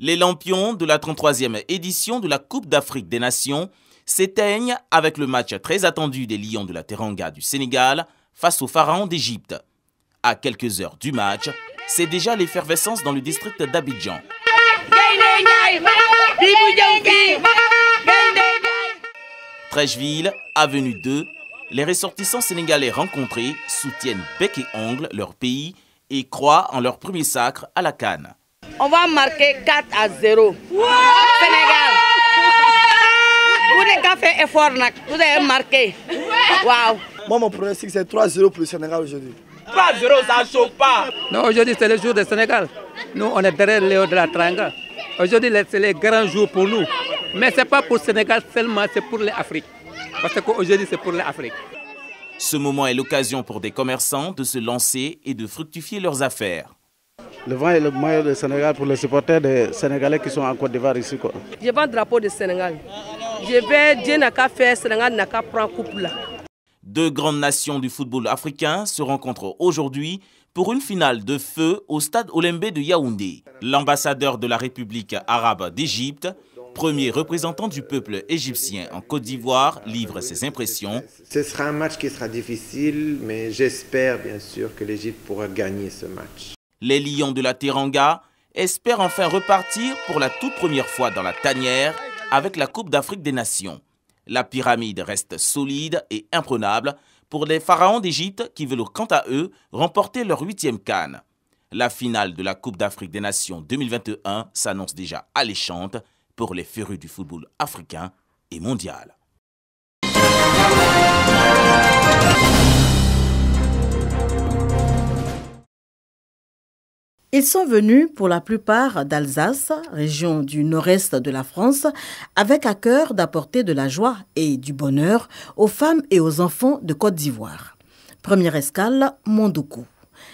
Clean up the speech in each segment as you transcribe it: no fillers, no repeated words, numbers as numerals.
Les lampions de la 33e édition de la Coupe d'Afrique des Nations s'éteignent avec le match très attendu des Lions de la Teranga du Sénégal face aux Pharaons d'Égypte. À quelques heures du match, c'est déjà l'effervescence dans le district d'Abidjan. Trècheville, avenue 2, les ressortissants sénégalais rencontrés soutiennent bec et ongle leur pays et croient en leur premier sacre à la CAN. On va marquer 4-0. Sénégal. Vous n'avez qu'à faire effort, vous avez marqué. Wow. Moi, mon pronostic, c'est 3-0 pour le Sénégal aujourd'hui. 3-0, ça ne chauffe pas. Non, aujourd'hui, c'est le jour du Sénégal. Nous, on est derrière Léo de la Teranga. Aujourd'hui, c'est les grands jours pour nous. Mais ce n'est pas pour le Sénégal seulement, c'est pour l'Afrique. Parce qu'aujourd'hui, c'est pour l'Afrique. Ce moment est l'occasion pour des commerçants de se lancer et de fructifier leurs affaires. Le vent est le meilleur du Sénégal pour les supporters des Sénégalais qui sont en Côte d'Ivoire ici. Je vends le drapeau du Sénégal. Je vais, Dieu n'a qu'à faire, Sénégal n'a qu'à prendre coupe là. Deux grandes nations du football africain se rencontrent aujourd'hui pour une finale de feu au stade Olembe de Yaoundé. L'ambassadeur de la République arabe d'Égypte, premier représentant du peuple égyptien en Côte d'Ivoire, livre ses impressions. Ce sera un match qui sera difficile, mais j'espère bien sûr que l'Égypte pourra gagner ce match. Les Lions de la Teranga espèrent enfin repartir pour la toute première fois dans la tanière avec la Coupe d'Afrique des Nations. La pyramide reste solide et imprenable pour les pharaons d'Égypte qui veulent quant à eux remporter leur 8e CAN. La finale de la Coupe d'Afrique des Nations 2021 s'annonce déjà alléchante pour les férus du football africain et mondial. Ils sont venus pour la plupart d'Alsace, région du nord-est de la France, avec à cœur d'apporter de la joie et du bonheur aux femmes et aux enfants de Côte d'Ivoire. Première escale, Mondoukou.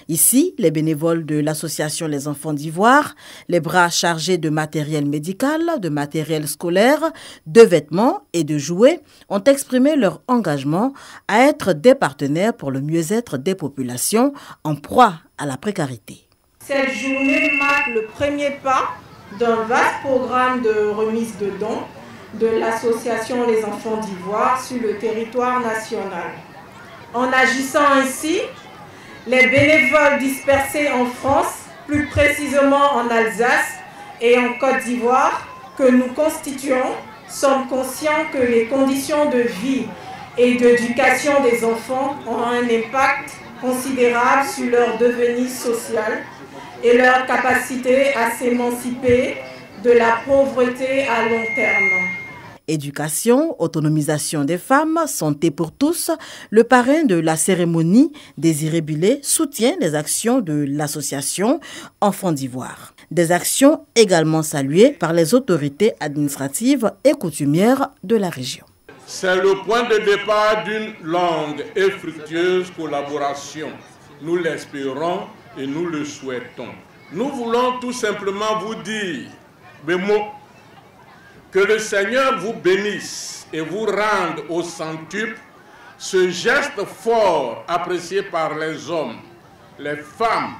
Ici, les bénévoles de l'association Les Enfants d'Ivoire, les bras chargés de matériel médical, de matériel scolaire, de vêtements et de jouets, ont exprimé leur engagement à être des partenaires pour le mieux-être des populations en proie à la précarité. Cette journée marque le premier pas d'un vaste programme de remise de dons de l'association Les Enfants d'Ivoire sur le territoire national. En agissant ainsi, les bénévoles dispersés en France, plus précisément en Alsace et en Côte d'Ivoire, que nous constituons, sommes conscients que les conditions de vie et d'éducation des enfants ont un impact considérable sur leur devenir social et leur capacité à s'émanciper de la pauvreté à long terme. Éducation, autonomisation des femmes, santé pour tous, le parrain de la cérémonie, Désiré Bulé, soutient les actions de l'association Enfants d'Ivoire. Des actions également saluées par les autorités administratives et coutumières de la région. C'est le point de départ d'une longue et fructueuse collaboration. Nous l'espérons et nous le souhaitons. Nous voulons tout simplement vous dire, que le Seigneur vous bénisse et vous rende au centuple ce geste fort apprécié par les hommes, les femmes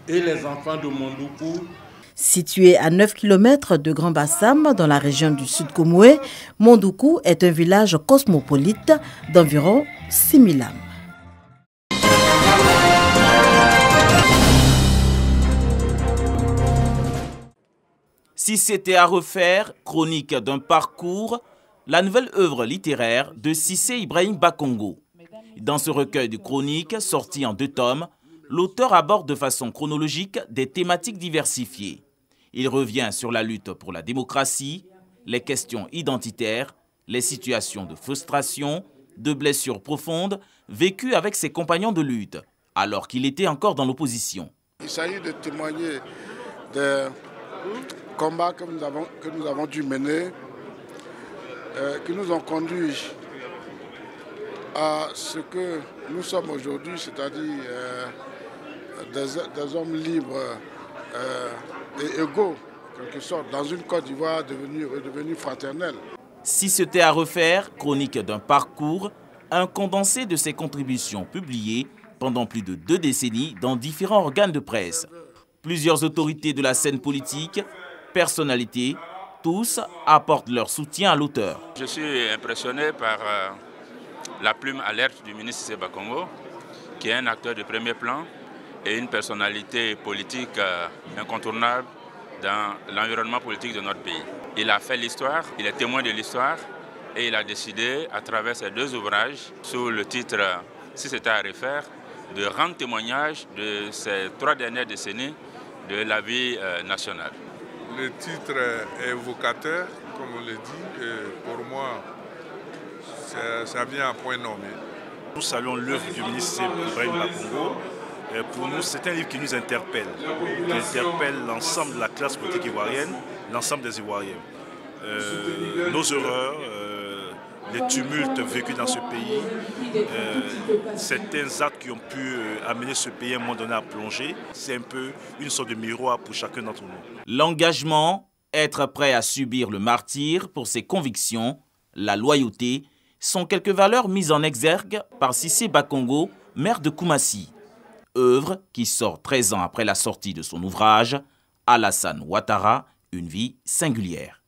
et les enfants de Mondoukou. Situé à 9 km de Grand Bassam, dans la région du Sud Komoué, Mondoukou est un village cosmopolite d'environ 6000 âmes. Si c'était à refaire, chronique d'un parcours, la nouvelle œuvre littéraire de Cissé Ibrahim Bakongo. Dans ce recueil de chroniques, sorti en 2 tomes, l'auteur aborde de façon chronologique des thématiques diversifiées. Il revient sur la lutte pour la démocratie, les questions identitaires, les situations de frustration, de blessures profondes vécues avec ses compagnons de lutte, alors qu'il était encore dans l'opposition. Il s'agit de témoigner des combats que nous avons dû mener, qui nous ont conduits à ce que nous sommes aujourd'hui, c'est-à-dire des hommes libres et égaux, en quelque sorte, dans une Côte d'Ivoire devenue fraternelle. Si c'était à refaire, chronique d'un parcours, un condensé de ses contributions publiées pendant plus de 2 décennies dans différents organes de presse. Plusieurs autorités de la scène politique, personnalités, tous apportent leur soutien à l'auteur. Je suis impressionné par la plume alerte du ministre Cissé Bakongo, qui est un acteur de premier plan et une personnalité politique incontournable dans l'environnement politique de notre pays. Il a fait l'histoire, il est témoin de l'histoire et il a décidé, à travers ses 2 ouvrages, sous le titre « Si c'était à refaire », de rendre témoignage de ces 3 dernières décennies de la vie nationale. Le titre est évocateur, comme on le dit, et pour moi, ça vient à point nommé. Nous saluons l'œuvre du ministre Ibrahim Bakongo. Pour nous, c'est un livre qui nous interpelle, l'ensemble de la classe politique ivoirienne, l'ensemble des Ivoiriens. Nos erreurs, les tumultes vécus dans ce pays, certains actes qui ont pu amener ce pays à un moment donné à plonger, c'est un peu une sorte de miroir pour chacun d'entre nous. L'engagement, être prêt à subir le martyre pour ses convictions, la loyauté, sont quelques valeurs mises en exergue par Cissé Bakongo, maire de Koumassi. Œuvre qui sort 13 ans après la sortie de son ouvrage « Alassane Ouattara, une vie singulière ».